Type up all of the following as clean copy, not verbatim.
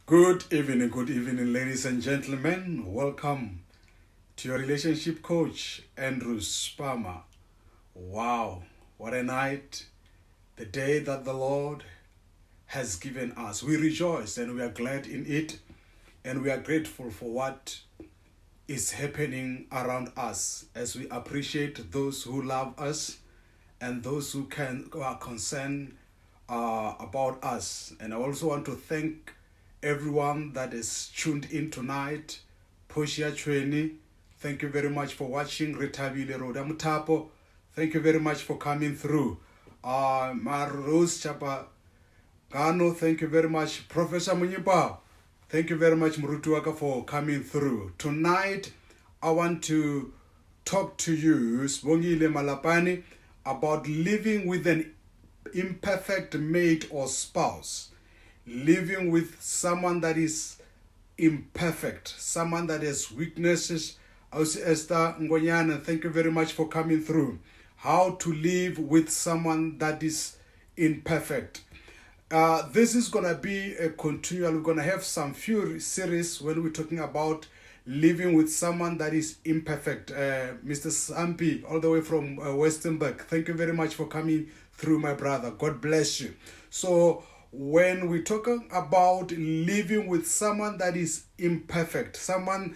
Good evening, ladies and gentlemen. Welcome to your relationship coach, Andrew Spama. Wow, what a night, the day that the Lord has given us. We rejoice and we are glad in it, and we are grateful for what is happening around us as we appreciate those who love us and those who are concerned about us. And I also want to thank everyone that is tuned in tonight. Poshia Chweni, thank you very much for watching. Retabile Roda Mutapo, thank you very much for coming through. Marose Chapa Gano, thank you very much. Professor Munyipa, thank you very much, Murutuaka, for coming through. Tonight, I want to talk to you, Sbongile Malapani, about living with an imperfect mate or spouse. Living with someone that is imperfect, someone that has weaknesses. Esther Ngonyana, thank you very much for coming through. How to live with someone that is imperfect. This is going to be a continual. We're going to have some few series when we're talking about living with someone that is imperfect. Mr. Sampi, all the way from Westernburg, thank you very much for coming through, my brother. God bless you. So, when we're talking about living with someone that is imperfect, someone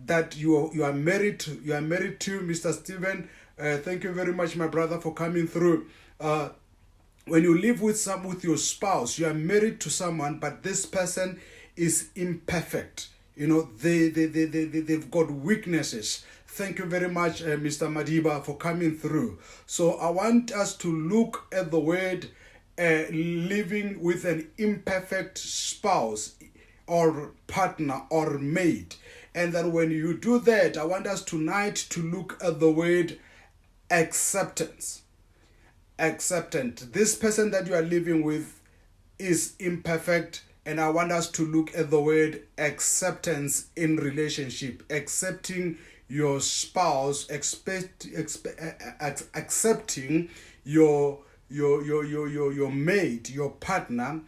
that you are married to, Mr. Stephen, thank you very much, my brother, for coming through. When you live with your spouse, you are married to someone, but this person is imperfect. You know, they've got weaknesses. Thank you very much, Mr. Madiba, for coming through. So I want us to look at the word living with an imperfect spouse or partner or mate. And that when you do that, I want us tonight to look at the word acceptance. Acceptance. This person that you are living with is imperfect, and I want us to look at the word acceptance in relationship. Accepting your spouse, accepting your mate, your partner,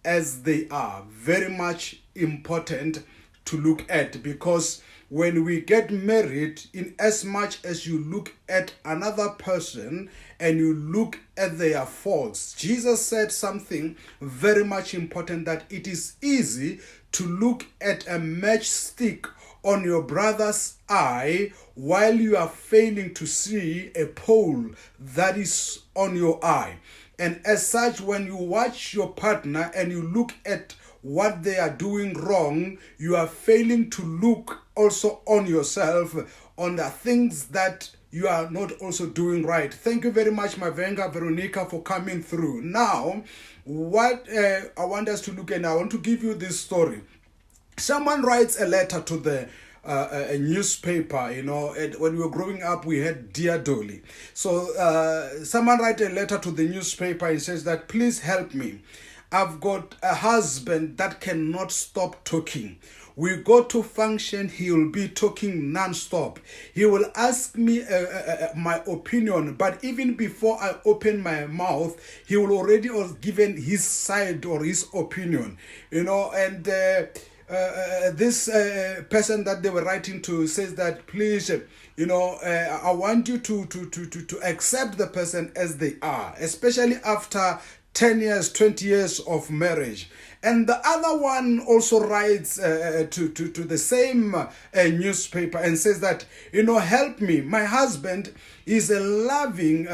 as they are. Very much important to look at, because when we get married, in as much as you look at another person and you look at their faults, Jesus said something very much important, that it is easy to look at a matchstick on your brother's eye while you are failing to see a pole that is on your eye. And as such, when you watch your partner and you look at what they are doing wrong, you are failing to look also on yourself, on the things that you are not also doing right. Thank you very much, my Venga Veronica, for coming through. Now, what I want us to look at, I want to give you this story. Someone writes a letter to the a newspaper. You know, when we were growing up, we had Dear Dolly. So someone writes a letter to the newspaper and says that, please help me. I've got a husband that cannot stop talking. We go to function, he will be talking non-stop. He will ask me my opinion, but even before I open my mouth, he will already have given his side or his opinion. You know, and this person that they were writing to says that, please, you know, I want you to accept the person as they are, especially after 10 years, 20 years of marriage. And the other one also writes to the same newspaper and says that, you know, help me. My husband is a loving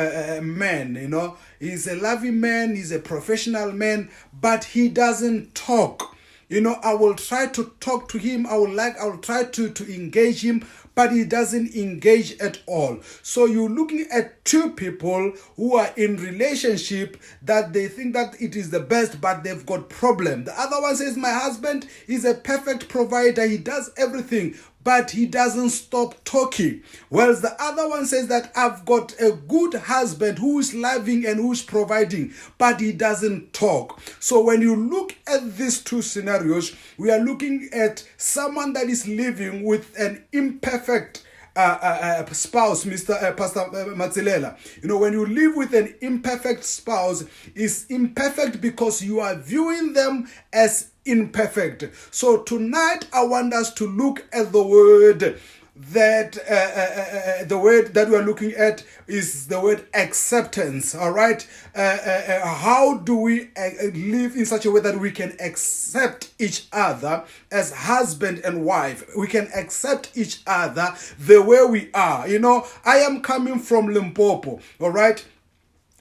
man, you know. He's a loving man, he's a professional man, but he doesn't talk. You know, I will try to talk to him. I will try to engage him, but he doesn't engage at all. So you're looking at two people who are in relationship that they think that it is the best, but they've got problem. The other one says, my husband is a perfect provider. He does everything, but he doesn't stop talking. Whereas the other one says that I've got a good husband who is loving and who is providing, but he doesn't talk. So when you look at these two scenarios, we are looking at someone that is living with an imperfect spouse, Pastor Matzilela. You know, when you live with an imperfect spouse, it's imperfect because you are viewing them as imperfect. So tonight I want us to look at the word that the word that we're looking at is the word acceptance. All right, how do we live in such a way that we can accept each other as husband and wife? We can accept each other the way we are. You know, I am coming from Limpopo, all right.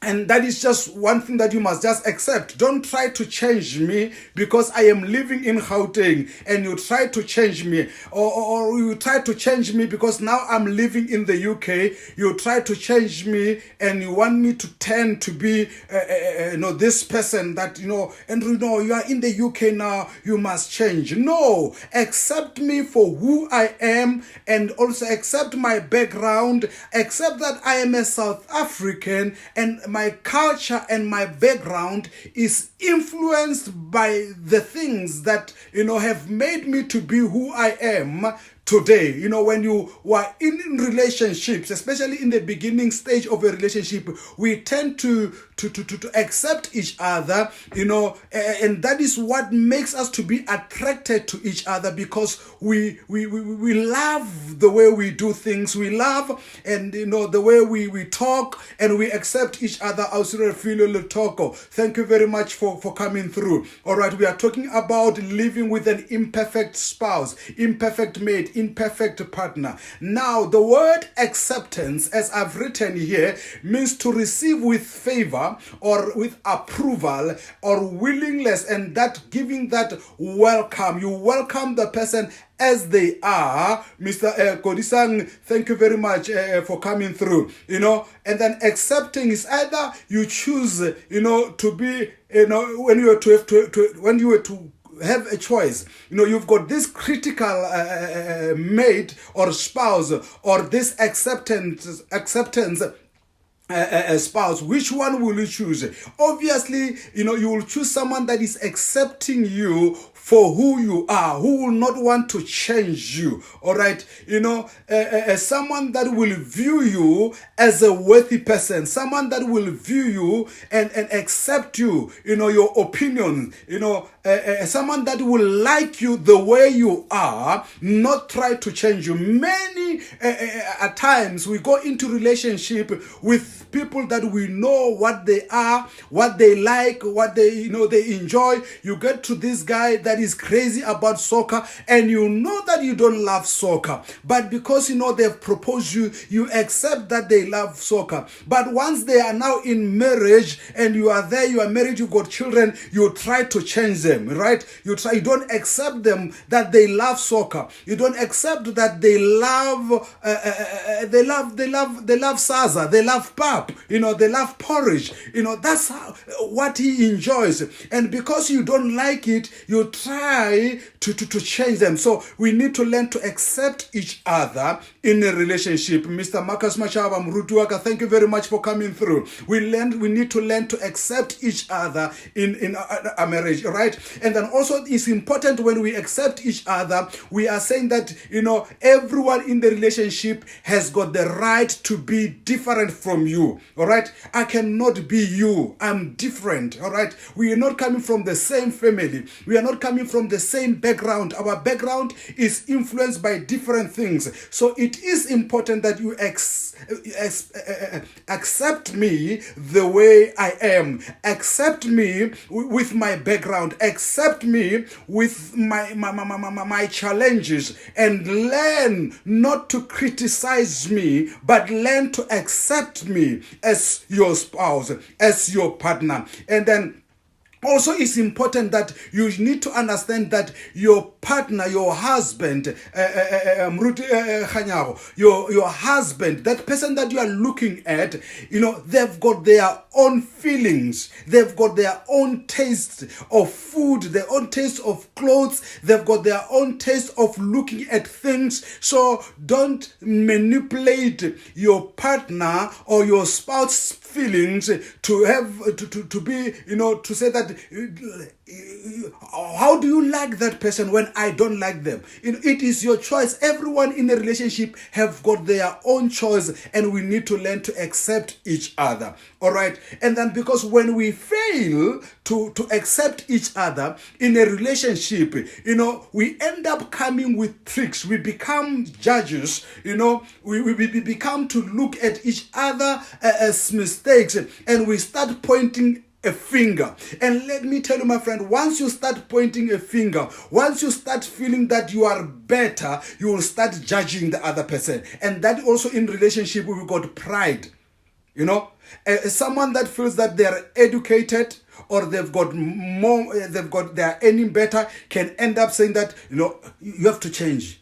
And that is just one thing that you must just accept. Don't try to change me because I am living in Gauteng, and you try to change me. Or you try to change me because now I'm living in the UK. You try to change me and you want me to tend to be, this person that, you are in the UK now, you must change. No, accept me for who I am, and also accept my background. Accept that I am a South African, and my culture and my background is influenced by the things that, have made me to be who I am today. When you are in relationships, especially in the beginning stage of a relationship, we tend to accept each other, and that is what makes us to be attracted to each other, because we love the way we do things. We love, and the way we talk, and we accept each other. Thank you very much for coming through. All right, we are talking about living with an imperfect spouse, imperfect mate, imperfect partner. Now, the word acceptance, as I've written here, means to receive with favor or with approval or willingness, and that giving that welcome. You welcome the person as they are. Mr. Kodisang, thank you very much for coming through. And then accepting is either you choose, to be, when you were to have a choice. You've got this critical mate or spouse, or this acceptance spouse. Which one will you choose? Obviously, you will choose someone that is accepting you for who you are, who will not want to change you. All right, someone that will view you as a worthy person, someone that will view you and accept you, your opinion, someone that will like you the way you are, not try to change you. Many at times we go into relationship with people that we know what they are, what they like, what they enjoy. You get to this guy that is crazy about soccer, and that you don't love soccer, but because they've proposed you accept that they love soccer. But once they are now in marriage and you are there, you are married, you've got children, you try to change them, right? You don't accept them that they love soccer. You don't accept that they love salsa, they love pap, they love porridge. That's what he enjoys, and because you don't like it, you try to change them. So we need to learn to accept each other in a relationship. Mr. Marcus Machaba Mrutuaka, thank you very much for coming through. We need to learn to accept each other in a marriage, right? And then also it's important when we accept each other, we are saying that, everyone in the relationship has got the right to be different from you, all right? I cannot be you. I'm different, all right? We are not coming from the same family. We are not coming from the same background. Our background is influenced by different things. So it is important that you accept me the way I am. Accept me with my background. Accept me with my challenges, and learn not to criticize me, but learn to accept me as your spouse, as your partner. And then also, it's important that you need to understand that your partner, your husband, your husband, that person that you are looking at, they've got their own feelings. They've got their own taste of food, their own taste of clothes. They've got their own taste of looking at things. So don't manipulate your partner or your spouse's feelings to have to be, to say that how do you like that person when I don't like them? It is your choice. Everyone in a relationship have got their own choice, and we need to learn to accept each other. All right. And then, because when we fail to accept each other in a relationship, we end up coming with tricks. We become judges. We become to look at each other as mistakes, and we start pointing a finger. And let me tell you, my friend, once you start pointing a finger, once you start feeling that you are better, you will start judging the other person. And that also, in relationship, we've got pride. Someone that feels that they are educated, or they've got more, they are earning better, can end up saying that, you have to change.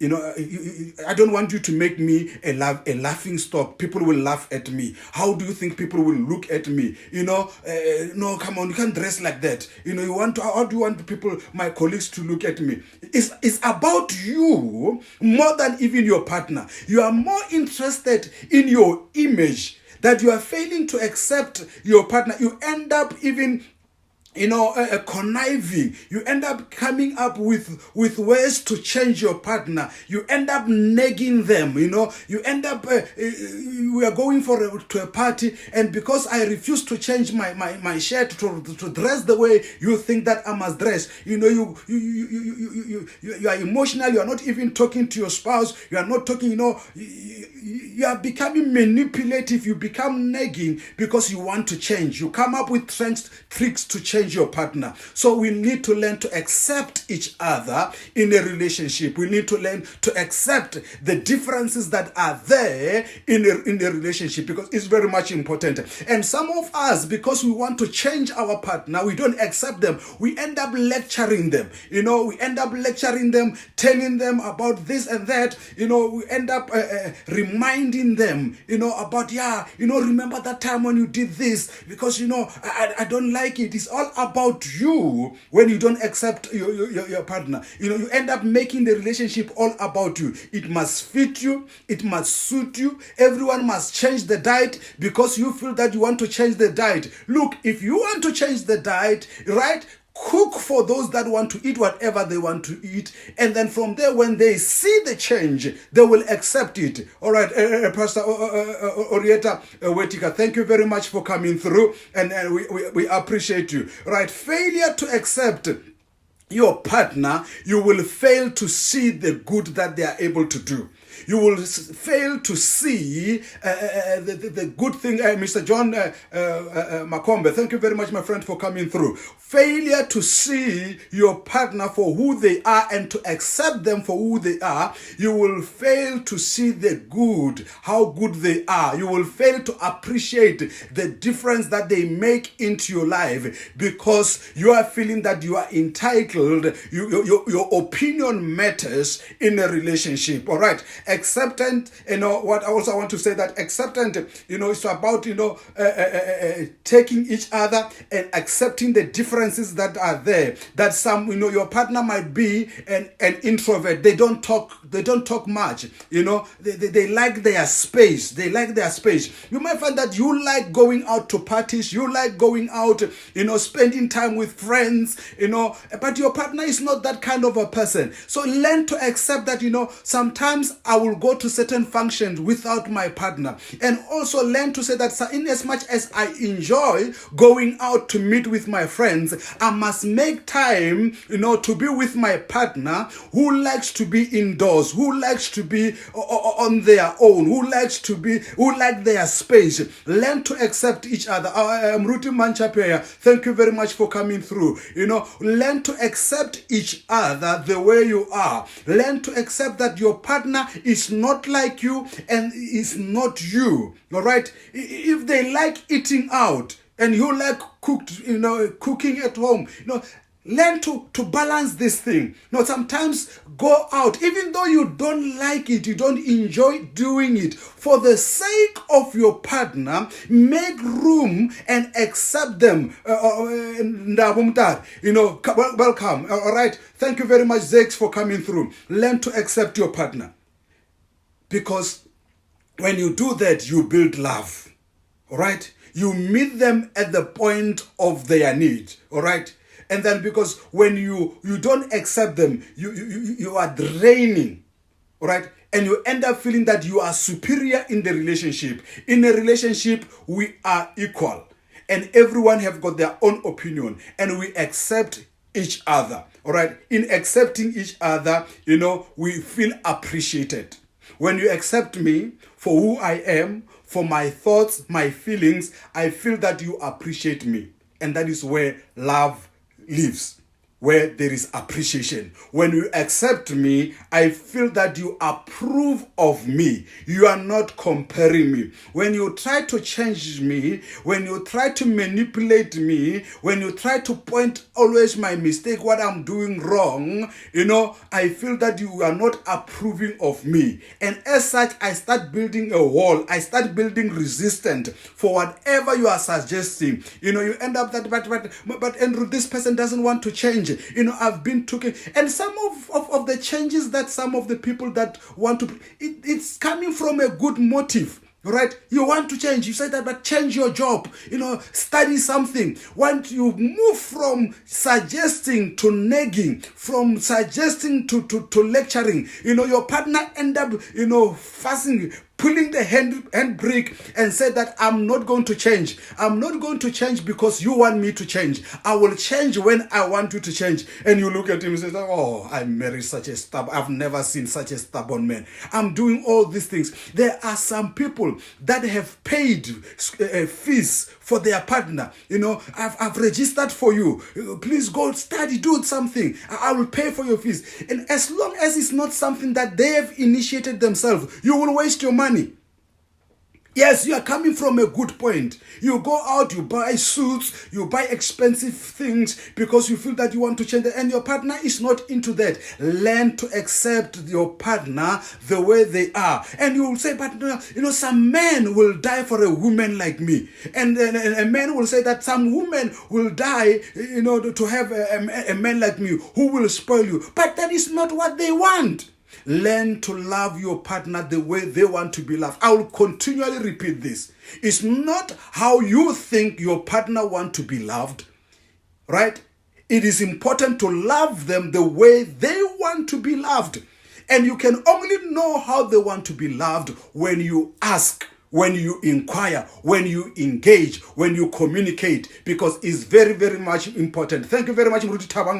I don't want you to make me a laughing stock. People will laugh at me. How do you think people will look at me? No, come on, you can't dress like that. How do you want people, my colleagues, to look at me? It's about you more than even your partner. You are more interested in your image, that you are failing to accept your partner. You end up even conniving. You end up coming up with ways to change your partner. You end up nagging them. You end up we are going to a party, and because I refuse to change my shirt to dress the way you think that I must dress, you are emotional. You are not even talking to your spouse. You are not talking. You are becoming manipulative. You become nagging because you want to change. You come up with tricks to change your partner. So we need to learn to accept each other in a relationship. We need to learn to accept the differences that are there in a relationship, because it's very much important. And some of us, because we want to change our partner, we don't accept them. We end up lecturing them. We end up lecturing them, telling them about this and that. We end up reminding them, about, remember that time when you did this, because, I don't like it. It's all about you when you don't accept your partner. You end up making the relationship all about you. It must fit you. It must suit you. Everyone must change the diet because you feel that you want to change the diet. Look, if you want to change the diet, right, cook for those that want to eat whatever they want to eat, and then from there, when they see the change, they will accept it. All right, Pastor Orieta Wetika, thank you very much for coming through, and we appreciate you. Right, failure to accept your partner, you will fail to see the good that they are able to do. You will fail to see the good thing. Mr. John Makombe, thank you very much, my friend, for coming through. Failure to see your partner for who they are and to accept them for who they are, you will fail to see the good, how good they are. You will fail to appreciate the difference that they make into your life, because you are feeling that you are entitled. Your opinion matters in a relationship. All right. Acceptance, what I also want to say, that acceptance, it's about, taking each other and accepting the differences that are there. That some, your partner might be an introvert. They don't talk much. They like their space. They like their space. You might find that you like going out to parties. You like going out, spending time with friends, but your partner is not that kind of a person. So learn to accept that, sometimes I will go to certain functions without my partner, and also learn to say that in as much as I enjoy going out to meet with my friends, I must make time, to be with my partner who likes to be indoors, who likes to be on their own, who like their space. Learn to accept each other. Ruti Manchapea, thank you very much for coming through. Learn to accept each other the way you are. Learn to accept that your partner is not like you and is not you. All right. If they like eating out and you like cooking at home, learn to balance this thing. Sometimes go out, even though you don't like it, you don't enjoy doing it. For the sake of your partner, make room and accept them. Welcome. All right. Thank you very much, Zex, for coming through. Learn to accept your partner. Because when you do that, you build love. All right? You meet them at the point of their need, all right? And then because when you don't accept them, you are draining, all right? And you end up feeling that you are superior in the relationship. In a relationship, we are equal. And everyone have got their own opinion. And we accept each other. All right? In accepting each other, we feel appreciated. When you accept me for who I am, for my thoughts, my feelings, I feel that you appreciate me. And that is where love lives, where there is appreciation. When you accept me, I feel that you approve of me. You are not comparing me. When you try to change me, when you try to manipulate me, when you try to point always my mistake, what I'm doing wrong, I feel that you are not approving of me. And as such, I start building a wall. I start building resistance for whatever you are suggesting. You end up that, but Andrew, this person doesn't want to change. I've been talking, and some of the changes that some of the people that want to, it's coming from a good motive. Right? You want to change. You say that, but change your job. Study something. Want you move from suggesting to nagging, from suggesting to lecturing. Your partner end up, fussing, pulling the handbrake and say that I'm not going to change. I'm not going to change because you want me to change. I will change when I want you to change. And you look at him and say, oh, I married such a stubborn, I've never seen such a stubborn man. I'm doing all these things. There are some people that have paid fees for their partner. I've registered for you. Please go study, do something. I will pay for your fees. And as long as it's not something that they have initiated themselves, you will waste your money. Yes, you are coming from a good point. You go out, you buy suits, you buy expensive things because you feel that you want to change it, and your partner is not into that. Learn to accept your partner the way they are. And you will say, but some men will die for a woman like me. And a man will say that some women will die, to have a man like me who will spoil you. But that is not what they want. Learn to love your partner the way they want to be loved. I will continually repeat this. It's not how you think your partner wants to be loved, right? It is important to love them the way they want to be loved. And you can only know how they want to be loved when you ask, when you inquire, when you engage, when you communicate, because it's very, very much important. Thank you very much, Mruti Tabang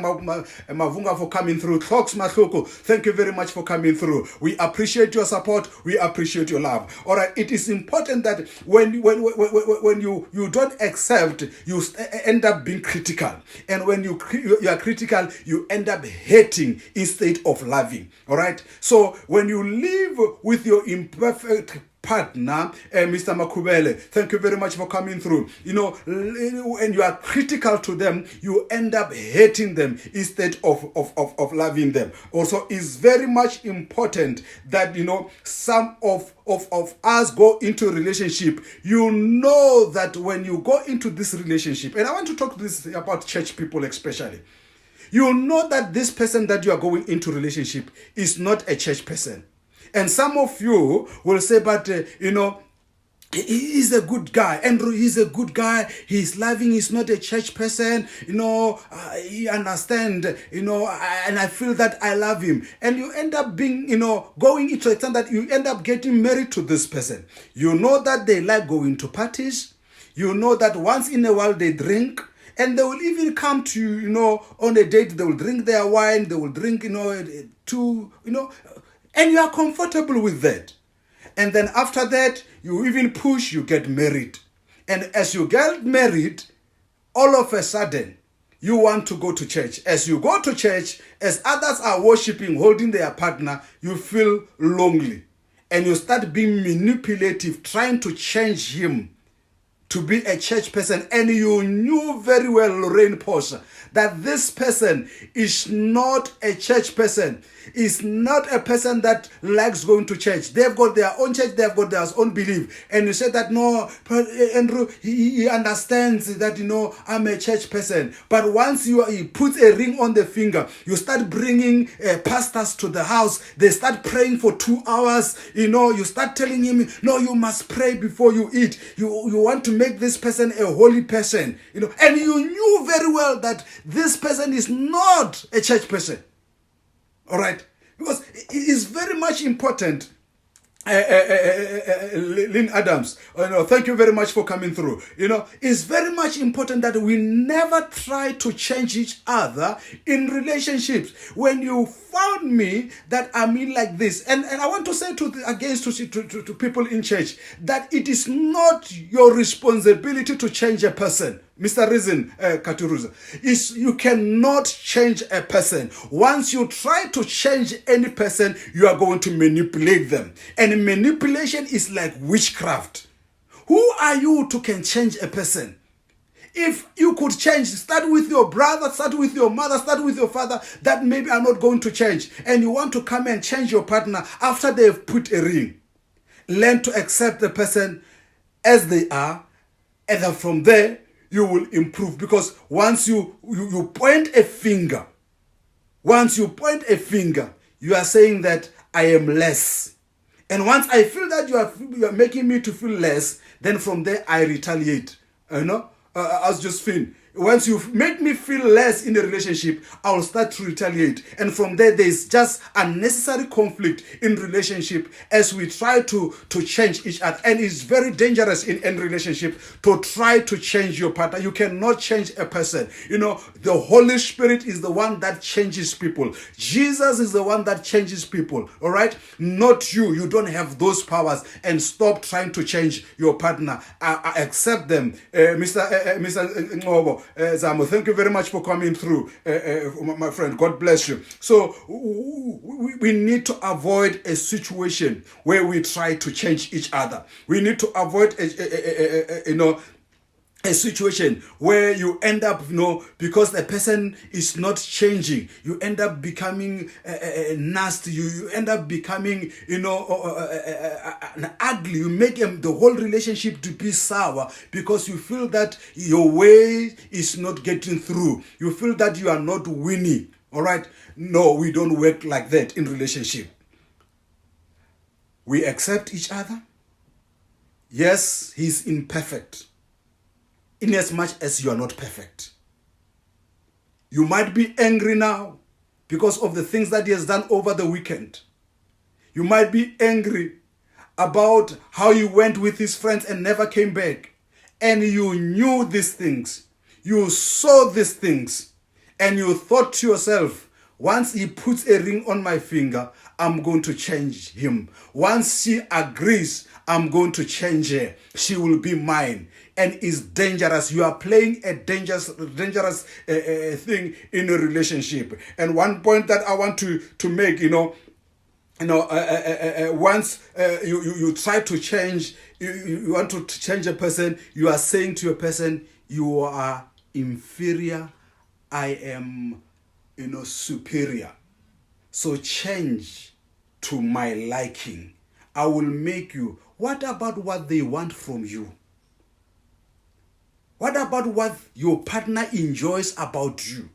Mavunga, for coming through. Talks Mahloko, thank you very much for coming through. We appreciate your support. We appreciate your love. All right, it is important that when you don't accept, you end up being critical. And when you are critical, you end up hating instead of loving. All right, so when you live with your imperfect partner, Mr. Makubele, thank you very much for coming through. When you are critical to them, you end up hating them instead of loving them. Also, it's very much important that some of us go into a relationship. You know that when you go into this relationship, and I want to talk this about church people especially. You know that this person that you are going into relationship is not a church person. And some of you will say, but, he's a good guy. Andrew, he's a good guy. He's loving. He's not a church person. He understands, and I feel that I love him. And you end up being, going into a extent that you end up getting married to this person. You know that they like going to parties. You know that once in a while they drink. And they will even come to you, on a date. They will drink their wine. They will drink, and you are comfortable with that. And then after that, you even push, you get married. And as you get married, all of a sudden, you want to go to church. As you go to church, as others are worshiping, holding their partner, you feel lonely. And you start being manipulative, trying to change him to be a church person. And you knew very well, Lorraine Porsche, that this person is not a church person. Is not a person that likes going to church. They've got their own church. They've got their own belief. And you say that, no, Andrew, he understands that, I'm a church person. But once he puts a ring on the finger, you start bringing pastors to the house. They start praying for 2 hours. You start telling him, no, you must pray before you eat. You want to make this person a holy person, and you knew very well that this person is not a church person. All right? Because it is very much important. Lynn Adams, thank you very much for coming through. It's very much important that we never try to change each other in relationships. When you found me that I'm in like this, and I want to say to people in church that it is not your responsibility to change a person. Mr. Reason Katuruza, you cannot change a person. Once you try to change any person, you are going to manipulate them. And manipulation is like witchcraft. Who are you to can change a person? If you could change, start with your brother, start with your mother, start with your father, that maybe are not going to change. And you want to come and change your partner after they've put a ring. Learn to accept the person as they are, and then from there, you will improve. Because once you point a finger, you are saying that I am less. And once I feel that you are making me to feel less, then from there I retaliate. As Josephine, once you make me feel less in the relationship, I will start to retaliate. And from there is just unnecessary conflict in relationship as we try to change each other. And it's very dangerous in any relationship to try to change your partner. You cannot change a person. The Holy Spirit is the one that changes people. Jesus is the one that changes people. All right? Not you. You don't have those powers. And stop trying to change your partner. I accept them. Mr. Ngobo, Zamo, thank you very much for coming through, my friend. God bless you. So we need to avoid a situation where we try to change each other. We need to avoid a situation where you end up, because the person is not changing, you end up becoming nasty. You end up becoming, ugly. You make the whole relationship to be sour because you feel that your way is not getting through. You feel that you are not winning. All right? No, we don't work like that in relationship. We accept each other. Yes, he's imperfect. In as much as you are not perfect. You might be angry now because of the things that he has done over the weekend. You might be angry about how you went with his friends and never came back. And you knew these things. You saw these things. And you thought to yourself, once he puts a ring on my finger, I'm going to change him. Once she agrees, I'm going to change her. She will be mine. And it's dangerous. You are playing a dangerous thing in a relationship. And one point that I want to make, once you try to change, you want to change a person, you are saying to a person, you are inferior, I am, superior. So change to my liking. I will make you. What about what they want from you? What about what your partner enjoys about you?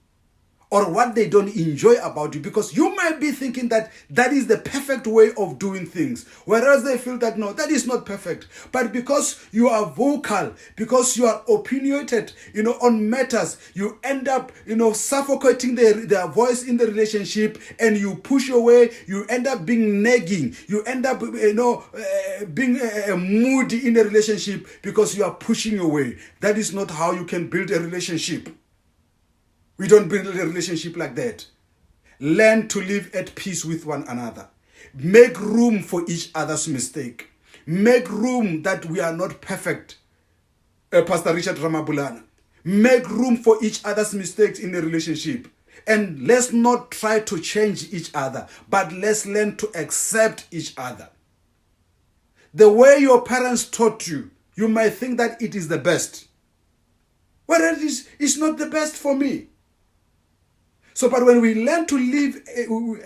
Or what they don't enjoy about you? Because you might be thinking that that is the perfect way of doing things. Whereas they feel that, no, that is not perfect. But because you are vocal, because you are opinionated, on matters, you end up, suffocating their voice in the relationship, and you push away, you end up being nagging, you end up, being moody in a relationship because you are pushing away. That is not how you can build a relationship. We don't build a relationship like that. Learn to live at peace with one another. Make room for each other's mistake. Make room that we are not perfect. Pastor Richard Ramabulana. Make room for each other's mistakes in a relationship. And let's not try to change each other, but let's learn to accept each other. The way your parents taught you, you might think that it is the best. Whereas it's not the best for me. So, but when we learn to live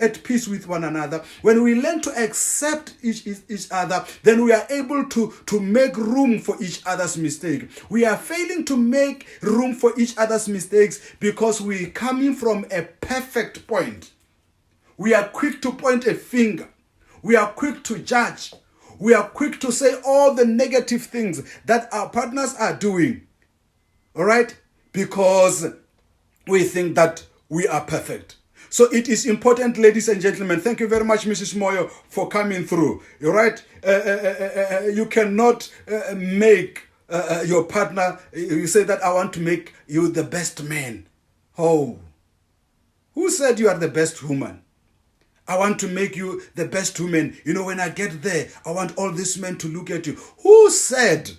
at peace with one another, when we learn to accept each other, then we are able to make room for each other's mistake. We are failing to make room for each other's mistakes because we are coming from a perfect point. We are quick to point a finger. We are quick to judge. we are quick to say all the negative things that our partners are doing. All right? Because we think that we are perfect. So it is important, ladies and gentlemen. Thank you very much, Mrs. Moyo, for coming through. All right? You cannot make your partner, you say that I want to make you the best man. Oh, who said you are the best woman? I want to make you the best woman. You know, when I get there, I want all these men to look at you. Who said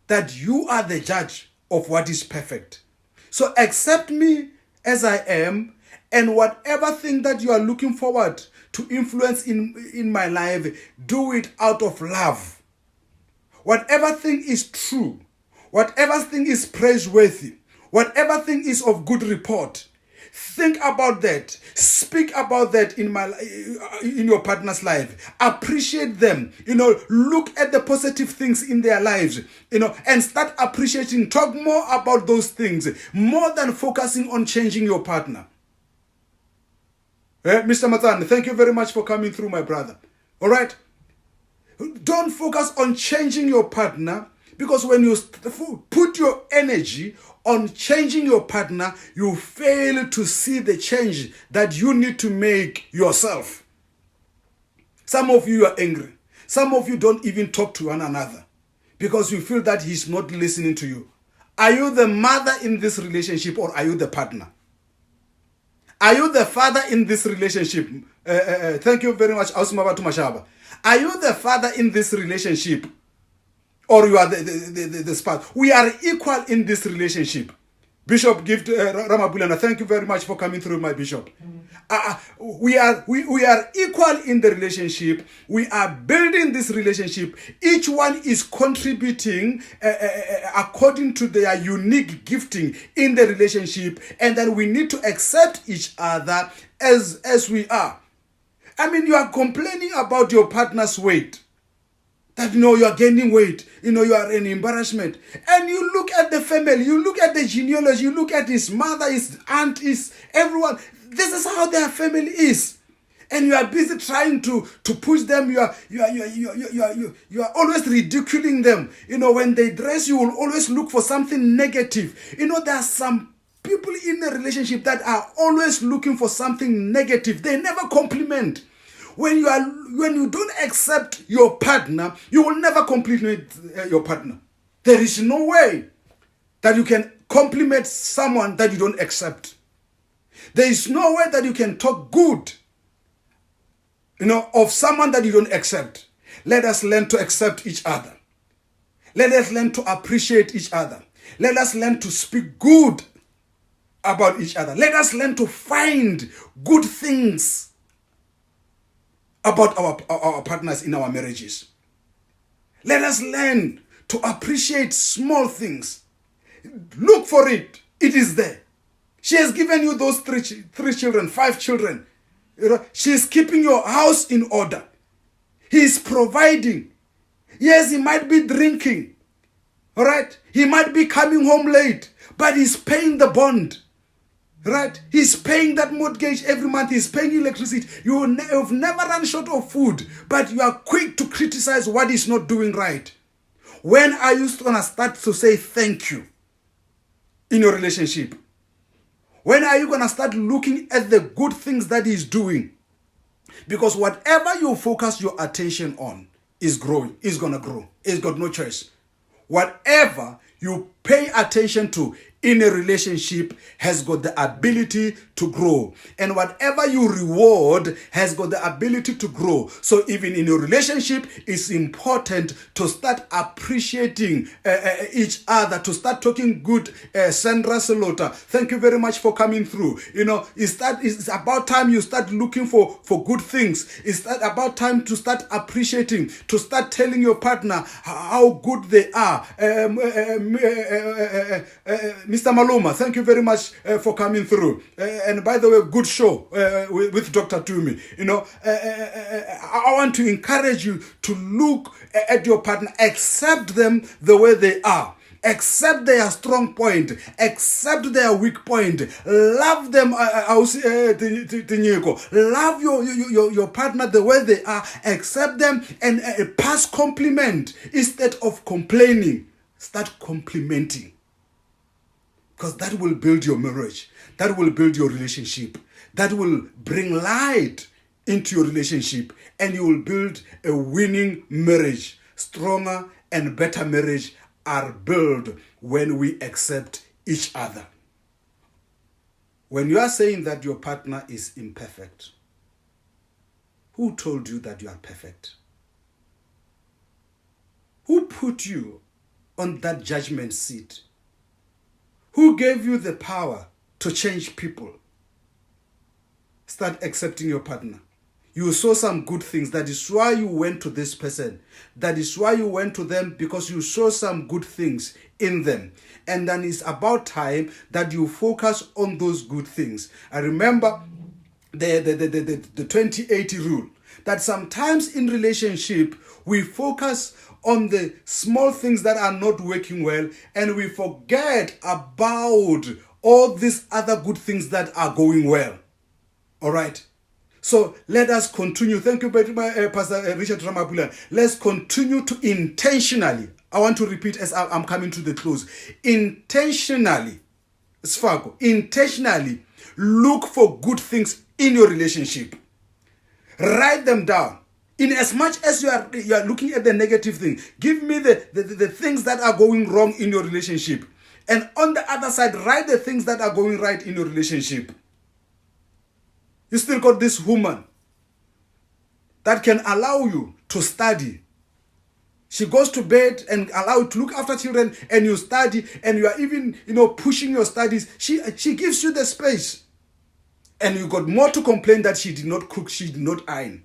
that you are the judge of what is perfect? So accept me as I am, and whatever thing that you are looking forward to influence in my life, do it out of love. Whatever thing is true, whatever thing is praiseworthy, whatever thing is of good report, think about that. Speak about that in your partner's life. Appreciate them. You know, look at the positive things in their lives, you know, and start appreciating. Talk more about those things, more than focusing on changing your partner. Mr. Matan, thank you very much for coming through, my brother. All right? Don't focus on changing your partner, because when you put your energy on changing your partner, you fail to see the change that you need to make yourself. Some of you are angry. Some of you don't even talk to one another because you feel that he's not listening to you. Are you the mother in this relationship, or are you the partner? Are you the father in this relationship? Thank you very much, Ausumabatu Mashaba. Are you the father in this relationship, or you are the spouse? We are equal in this relationship. Bishop Gift Ramabulana, thank you very much for coming through, my bishop. We are equal in the relationship. We are building this relationship. Each one is contributing according to their unique gifting in the relationship, and then we need to accept each other as we are. I mean, you are complaining about your partner's weight. That, you know, you are gaining weight. You know, you are an embarrassment. And you look at the family. You look at the genealogy. You look at his mother, his aunt, his everyone. This is how their family is. And you are busy trying to push them. You are always ridiculing them. You know, when they dress, you will always look for something negative. You know, there are some people in a relationship that are always looking for something negative. They never compliment. When you don't accept your partner, you will never compliment your partner. There is no way that you can compliment someone that you don't accept. There is no way that you can talk good, you know, of someone that you don't accept. Let us learn to accept each other. Let us learn to appreciate each other. Let us learn to speak good about each other. Let us learn to find good things about our partners in our marriages. Let us learn to appreciate small things. Look for it. It is there. She has given you those three children, 5 children. You know, she is keeping your house in order. He is providing. Yes, he might be drinking. All right? He might be coming home late, but he's paying the bond. Right? He's paying that mortgage every month. He's paying electricity. You've never run short of food, but you are quick to criticize what he's not doing right. When are you going to start to say thank you in your relationship? When are you going to start looking at the good things that he's doing? Because whatever you focus your attention on is growing, is going to grow. It's got no choice. Whatever you pay attention to in a relationship has got the ability to grow. And whatever you reward has got the ability to grow. So even in your relationship, it's important to start appreciating each other, to start talking good. Sandra Salota, thank you very much for coming through. You know, it's about time you start looking for good things. It's about time to start appreciating, to start telling your partner how good they are. Mr. Maluma, thank you very much for coming through. And by the way, good show with Dr. Tumi. You know, I want to encourage you to look at your partner, accept them the way they are, Accept their strong point. Accept their weak point. Love them. Love your partner the way they are. Accept them and pass compliment instead of complaining. Start complimenting. Because that will build your marriage. That will build your relationship. That will bring light into your relationship. And you will build a winning marriage. Stronger and better marriage are built when we accept each other. When you are saying that your partner is imperfect, who told you that you are perfect? Who put you on that judgment seat? Who gave you the power to change people? Start accepting your partner. You saw some good things. That is why you went to this person. That is why you went to them, because you saw some good things in them. And then it's about time that you focus on those good things. I remember the 2080 rule. That sometimes in relationship, we focus on the small things that are not working well, and we forget about all these other good things that are going well. All right? So let us continue. Thank you, Pastor Richard Ramapula. Let's continue to intentionally, I want to repeat as I'm coming to the close, intentionally look for good things in your relationship. Write them down. In as much as you are looking at the negative thing, give me the things that are going wrong in your relationship. And on the other side, write the things that are going right in your relationship. You still got this woman that can allow you to study. She goes to bed and allow you to look after children, and you study, and you are even, pushing your studies. She gives you the space. And you got more to complain that she did not cook, she did not iron.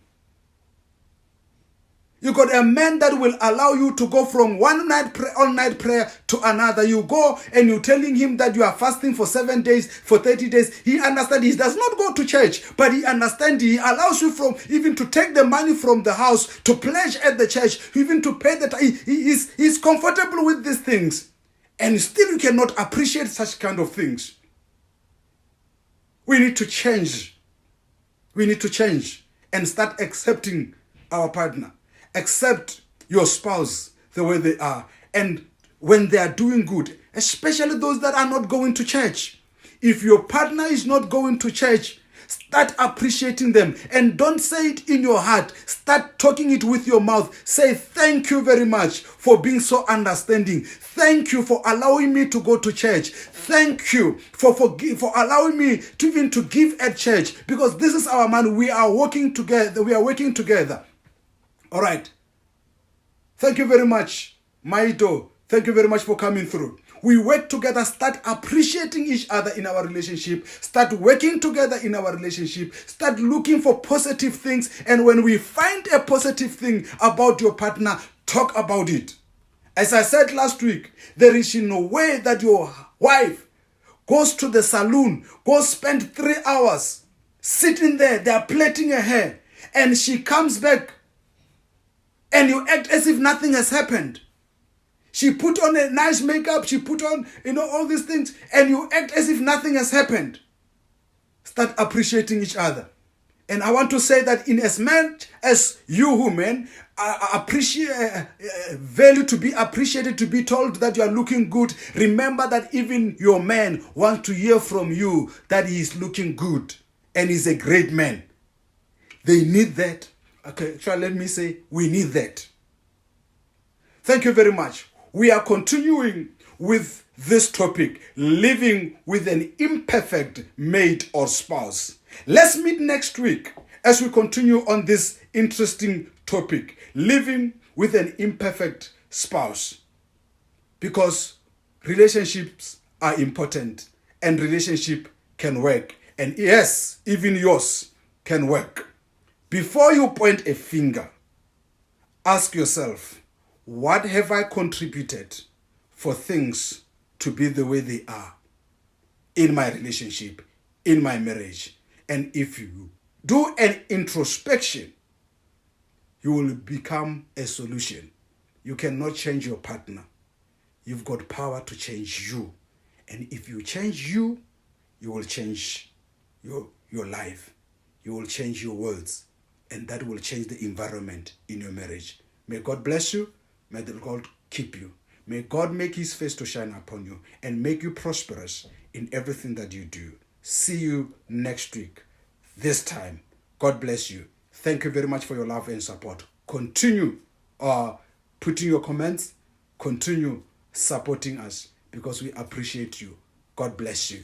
You got a man that will allow you to go from one night all-night prayer to another. You go and you're telling him that you are fasting for 7 days, for 30 days. He understands. He does not go to church, but he understands. He allows you from even to take the money from the house to pledge at the church, even to pay the. He's comfortable with these things, and still you cannot appreciate such kind of things. We need to change. We need to change and start accepting our partner. Accept your spouse the way they are. And when they are doing good, especially those that are not going to church. If your partner is not going to church, start appreciating them. And don't say it in your heart. Start talking it with your mouth. Say, thank you very much for being so understanding. Thank you for allowing me to go to church. Thank you for allowing me to even to give at church. Because this is our man. We are working together. We are working together. All right. Thank you very much, Maito. Thank you very much for coming through. We work together. Start appreciating each other in our relationship. Start working together in our relationship. Start looking for positive things. And when we find a positive thing about your partner, talk about it. As I said last week, there is no way that your wife goes to the salon, goes spend 3 hours sitting there, they are plaiting her hair, and she comes back and you act as if nothing has happened. She put on a nice makeup, she put on, all these things, and you act as if nothing has happened. Start appreciating each other. And I want to say that in as much as you women value to be appreciated, to be told that you are looking good, remember that even your man wants to hear from you that he is looking good and he's a great man. They need that. Okay, so let me say, we need that. Thank you very much. We are continuing with this topic, living with an imperfect mate or spouse. Let's meet next week as we continue on this interesting topic, living with an imperfect spouse. Because relationships are important and relationship can work. And yes, even yours can work. Before you point a finger, ask yourself, what have I contributed for things to be the way they are in my relationship, in my marriage? And if you do an introspection, you will become a solution. You cannot change your partner. You've got power to change you. And if you change you, you will change your life. You will change your words. And that will change the environment in your marriage. May God bless you. May the God keep you. May God make his face to shine upon you and make you prosperous in everything that you do. See you next week. This time, God bless you. Thank you very much for your love and support. Continue putting your comments. Continue supporting us because we appreciate you. God bless you.